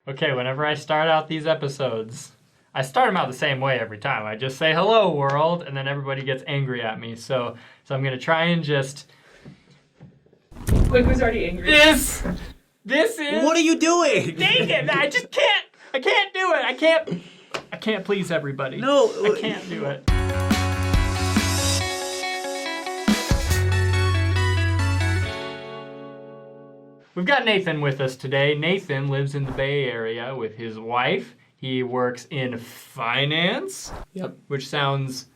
Okay, whenever I start out these episodes, I start them out the same way every time. I just say, hello, world, and then everybody gets angry at me. So I'm going to try and just... Look who's already angry. This is... What are you doing? Dang it! I just can't. I can't do it. I can't please everybody. No. I can't do it. We've got Nathan with us today. Nathan lives in the Bay Area with his wife. He works in finance. Yep. Which sounds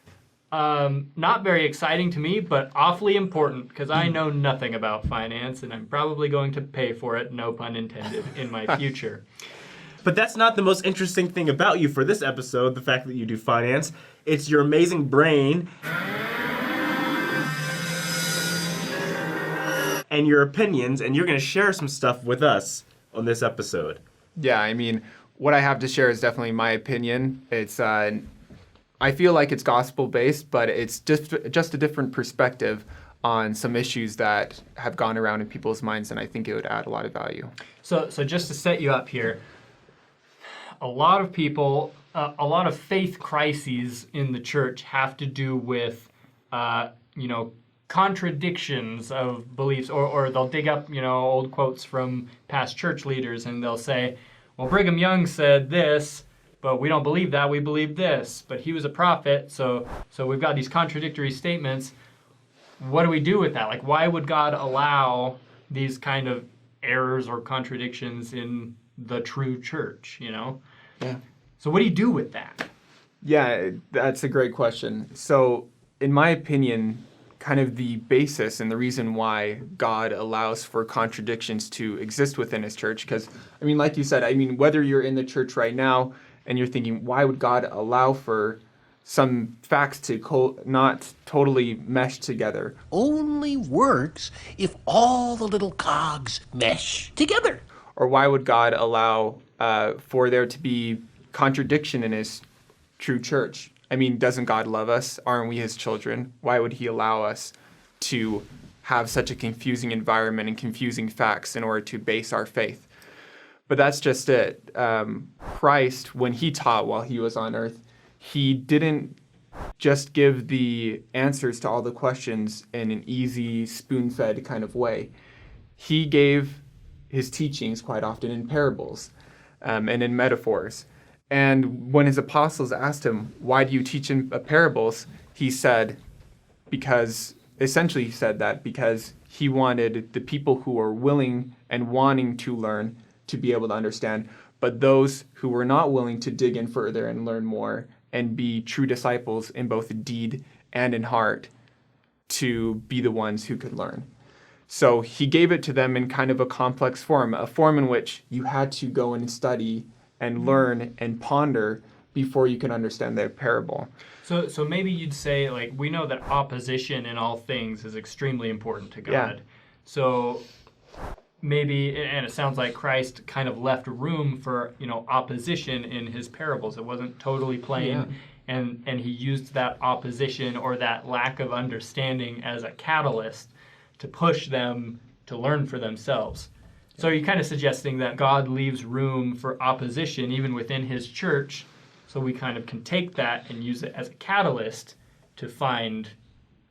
not very exciting to me, but awfully important because I know nothing about finance and I'm probably going to pay for it, no pun intended, in my future. But that's not the most interesting thing about you for this episode, the fact that you do finance. It's your amazing brain and your opinions, and you're going to share some stuff with us on this episode. Yeah, I mean, what I have to share is definitely my opinion. It's I feel like it's gospel-based, but it's just a different perspective on some issues that have gone around in people's minds, and I think it would add a lot of value. So just to set you up here, a lot of people, a lot of faith crises in the church have to do with, contradictions of beliefs, or they'll dig up, old quotes from past church leaders, and they'll say, well, Brigham Young said this, but we don't believe that, we believe this. But he was a prophet, so we've got these contradictory statements. What do we do with that? Like, why would God allow these kind of errors or contradictions in the true church, Yeah. So what do you do with that? Yeah, that's a great question. So, in my opinion, kind of the basis and the reason why God allows for contradictions to exist within his church, because, like you said, whether you're in the church right now and you're thinking, why would God allow for some facts to not totally mesh together? Only works if all the little cogs mesh together. Or why would God allow for there to be contradiction in his true church? Doesn't God love us? Aren't we his children? Why would he allow us to have such a confusing environment and confusing facts in order to base our faith? But that's just it. Christ, when he taught while he was on earth, he didn't just give the answers to all the questions in an easy, spoon-fed kind of way. He gave his teachings quite often in parables and in metaphors. And when his apostles asked him, why do you teach in parables? He said, because he wanted the people who were willing and wanting to learn to be able to understand, but those who were not willing to dig in further and learn more and be true disciples in both deed and in heart to be the ones who could learn. So he gave it to them in kind of a complex form, a form in which you had to go and study and learn and ponder before you can understand the parable. So maybe you'd say, like, we know that opposition in all things is extremely important to God. Yeah. So maybe, and it sounds like Christ kind of left room for, opposition in his parables. It wasn't totally plain, and he used that opposition or that lack of understanding as a catalyst to push them to learn for themselves. So you're kind of suggesting that God leaves room for opposition even within his church, so we kind of can take that and use it as a catalyst to find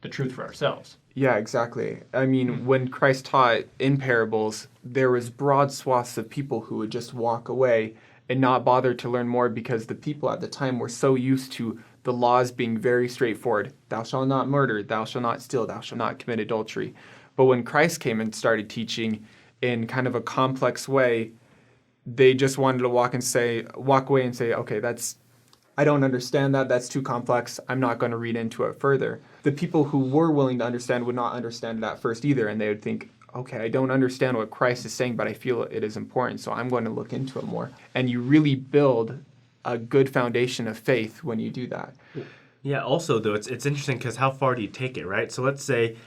the truth for ourselves. Yeah, exactly. When Christ taught in parables, there was broad swaths of people who would just walk away and not bother to learn more because the people at the time were so used to the laws being very straightforward. Thou shalt not murder, thou shalt not steal, thou shalt not commit adultery. But when Christ came and started teaching in kind of a complex way, they just wanted to walk away and say, okay, I don't understand that. That's too complex. I'm not going to read into it further. The people who were willing to understand would not understand it at first either, and they would think, okay, I don't understand what Christ is saying, but I feel it is important, so I'm going to look into it more. And you really build a good foundation of faith when you do that. Yeah, also, though, it's interesting because how far do you take it, right? So let's say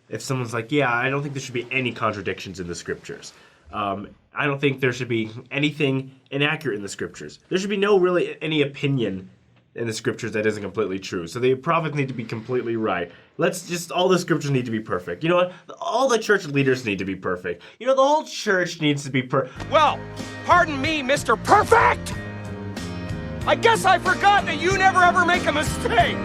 if someone's like, yeah, I don't think there should be any contradictions in the scriptures. I don't think there should be anything inaccurate in the scriptures. There should be no really any opinion in the scriptures that isn't completely true. So the prophets need to be completely right. All the scriptures need to be perfect. You know what? All the church leaders need to be perfect. You know, the whole church needs to be Well, pardon me, Mr. Perfect! I guess I forgot that you never ever make a mistake!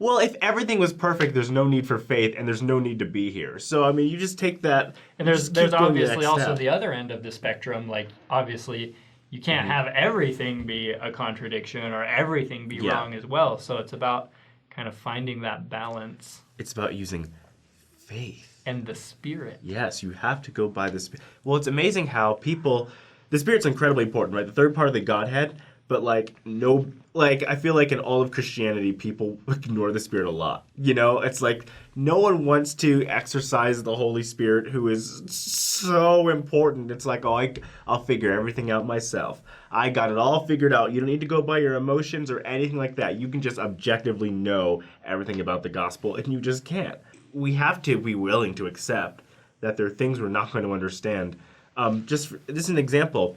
Well, if everything was perfect, there's no need for faith and there's no need to be here. So, I mean, you just take that. And there's keep going to the obviously next also step. the other end of the spectrum. Like, obviously, you can't have everything be a contradiction or everything be wrong as well. So it's about kind of finding that balance. It's about using faith. And the Spirit. Yes, you have to go by the Spirit. Well, it's amazing how the Spirit's incredibly important, right? The third part of the Godhead, but I feel like in all of Christianity, people ignore the Spirit a lot. You know, it's like no one wants to exercise the Holy Spirit, who is so important. It's like, I'll figure everything out myself. I got it all figured out. You don't need to go by your emotions or anything like that. You can just objectively know everything about the gospel, and you just can't. We have to be willing to accept that there are things we're not going to understand. This is an example.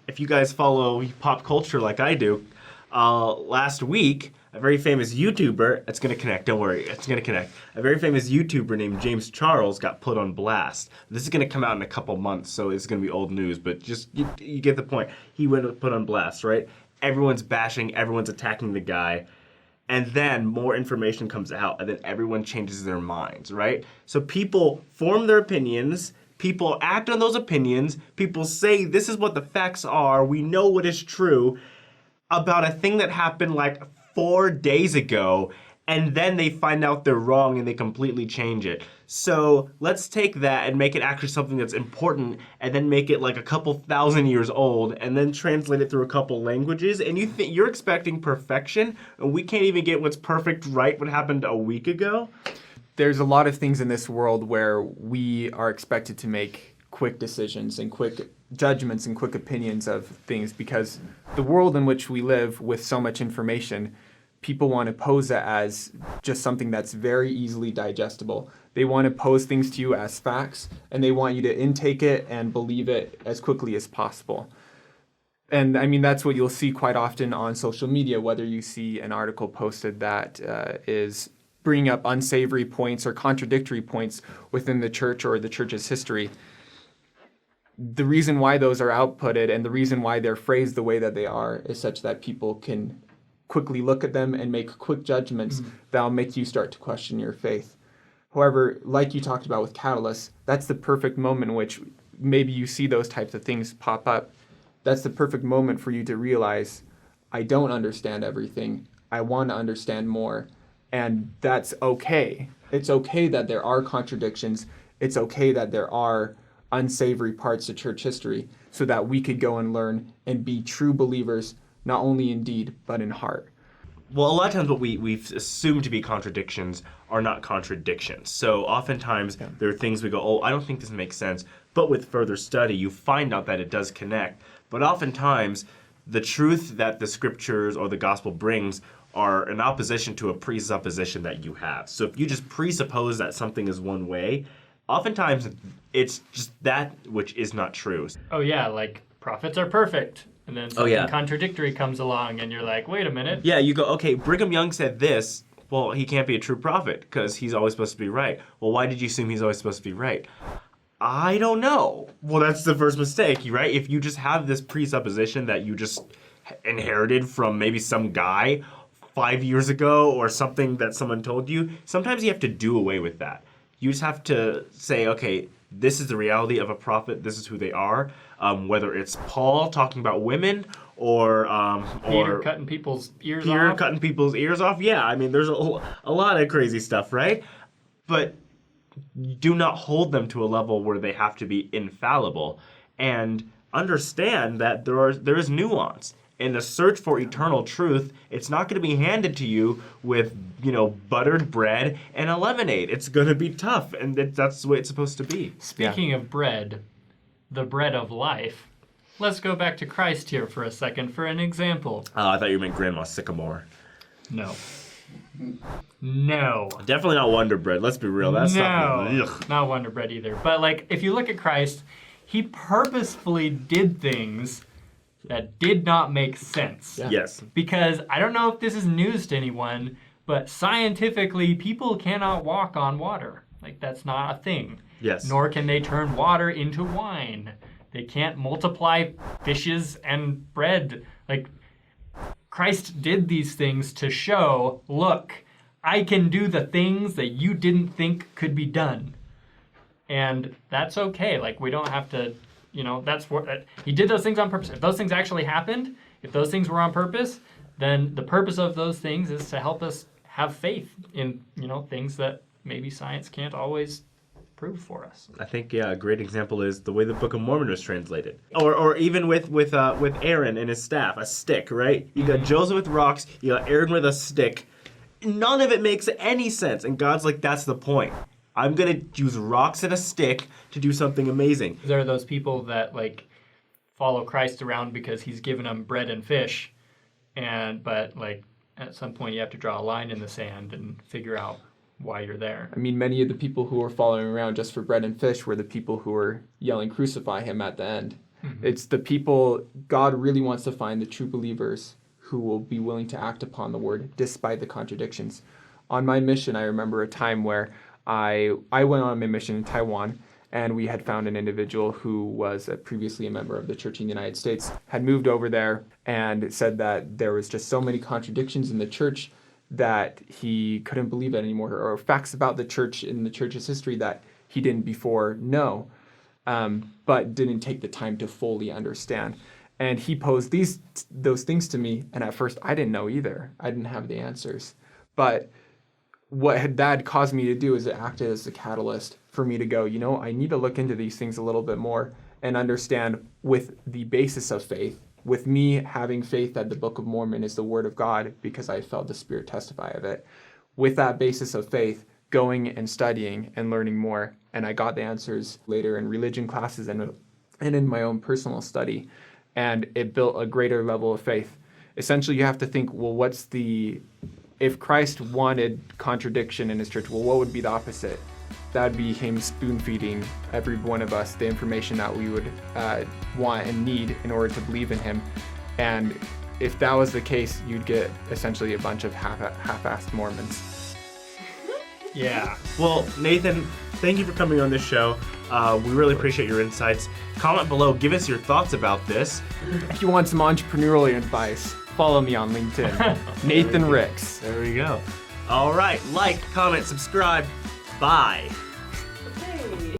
If you guys follow pop culture like I do, last week, a very famous YouTuber, it's going to connect, don't worry, it's going to connect. A very famous YouTuber named James Charles got put on blast. This is going to come out in a couple months, so it's going to be old news, but just, you get the point. He went put on blast, right? Everyone's bashing, everyone's attacking the guy, and then more information comes out, and then everyone changes their minds, right? So people form their opinions, people act on those opinions, people say this is what the facts are, we know what is true about a thing that happened like 4 days ago, and then they find out they're wrong and they completely change it. So let's take that and make it actually something that's important, and then make it like a couple thousand years old, and then translate it through a couple languages, and you're expecting perfection, and we can't even get what's perfect right what happened a week ago? There's a lot of things in this world where we are expected to make quick decisions and quick judgments and quick opinions of things, because the world in which we live with so much information, people want to pose it as just something that's very easily digestible. They want to pose things to you as facts, and they want you to intake it and believe it as quickly as possible. And I mean, that's what you'll see quite often on social media, whether you see an article posted that is bringing up unsavory points or contradictory points within the church or the church's history. The reason why those are outputted and the reason why they're phrased the way that they are is such that people can quickly look at them and make quick judgments that'll make you start to question your faith. However, like you talked about with Catalyst, that's the perfect moment in which maybe you see those types of things pop up. That's the perfect moment for you to realize, I don't understand everything. I want to understand more. And that's okay. It's okay that there are contradictions. It's okay that there are unsavory parts of church history, so that we could go and learn and be true believers, not only in deed, but in heart. Well, a lot of times what we've assumed to be contradictions are not contradictions. So oftentimes there are things we go, I don't think this makes sense. But with further study, you find out that it does connect. But oftentimes, the truth that the scriptures or the gospel brings are in opposition to a presupposition that you have. So if you just presuppose that something is one way, oftentimes it's just that which is not true. Oh yeah, like prophets are perfect. And then something contradictory comes along and you're like, wait a minute. Yeah, you go, okay, Brigham Young said this. Well, he can't be a true prophet because he's always supposed to be right. Well, why did you assume he's always supposed to be right? I don't know. Well, that's the first mistake, right? If you just have this presupposition that you just inherited from maybe some guy 5 years ago or something that someone told you, sometimes you have to do away with that. You just have to say, okay, this is the reality of a prophet. This is who they are. Whether it's Paul talking about women or Peter cutting people's ears off. Peter cutting people's ears off. Yeah, I mean, there's a lot of crazy stuff, right? But do not hold them to a level where they have to be infallible, and understand that there is nuance. In the search for eternal truth, it's not going to be handed to you with, buttered bread and a lemonade. It's going to be tough, and that's the way it's supposed to be. Speaking of bread, the bread of life, let's go back to Christ here for a second for an example. I thought you meant Grandma Sycamore. No. Definitely not Wonder Bread. Let's be real. That's not Wonder Bread either. But if you look at Christ, he purposefully did things that did not make sense. Yeah. Yes. Because I don't know if this is news to anyone, but scientifically, people cannot walk on water. Like, that's not a thing. Yes. Nor can they turn water into wine. They can't multiply fishes and bread. Like, Christ did these things to show, look, I can do the things that you didn't think could be done. And that's okay. Like, we don't have to, that's what, he did those things on purpose. If those things actually happened, if those things were on purpose, then the purpose of those things is to help us have faith in, things that maybe science can't always prove for us. I think a great example is the way the Book of Mormon was translated, or even with Aaron and his staff, a stick, right? You got Joseph with rocks, you got Aaron with a stick. None of it makes any sense, and God's like, that's the point. I'm gonna use rocks and a stick to do something amazing. There are those people that follow Christ around because he's given them bread and fish, but at some point you have to draw a line in the sand and figure out why you're there. I mean, many of the people who were following around just for bread and fish were the people who were yelling, "Crucify him" at the end. Mm-hmm. It's the people, God really wants to find the true believers who will be willing to act upon the word despite the contradictions. On my mission, I remember a time where I went on a mission in Taiwan, and we had found an individual who was previously a member of the church in the United States, had moved over there and said that there was just so many contradictions in the church that he couldn't believe it anymore, or facts about the church in the church's history that he didn't before know, but didn't take the time to fully understand. And he posed those things to me, and at first I didn't know either. I didn't have the answers. But what that caused me to do is it acted as a catalyst for me to go, I need to look into these things a little bit more and understand with the basis of faith, with me having faith that the Book of Mormon is the Word of God because I felt the Spirit testify of it. With that basis of faith, going and studying and learning more, and I got the answers later in religion classes and in my own personal study, and it built a greater level of faith. Essentially, you have to think, well, if Christ wanted contradiction in his church, well, what would be the opposite? That would be him spoon-feeding every one of us the information that we would want and need in order to believe in him. And if that was the case, you'd get essentially a bunch of half-assed Mormons. Yeah. Well, Nathan, thank you for coming on this show. We really appreciate your insights. Comment below, give us your thoughts about this. If you want some entrepreneurial advice, follow me on LinkedIn, Nathan Ricks. There we go. All right, like, comment, subscribe. Bye.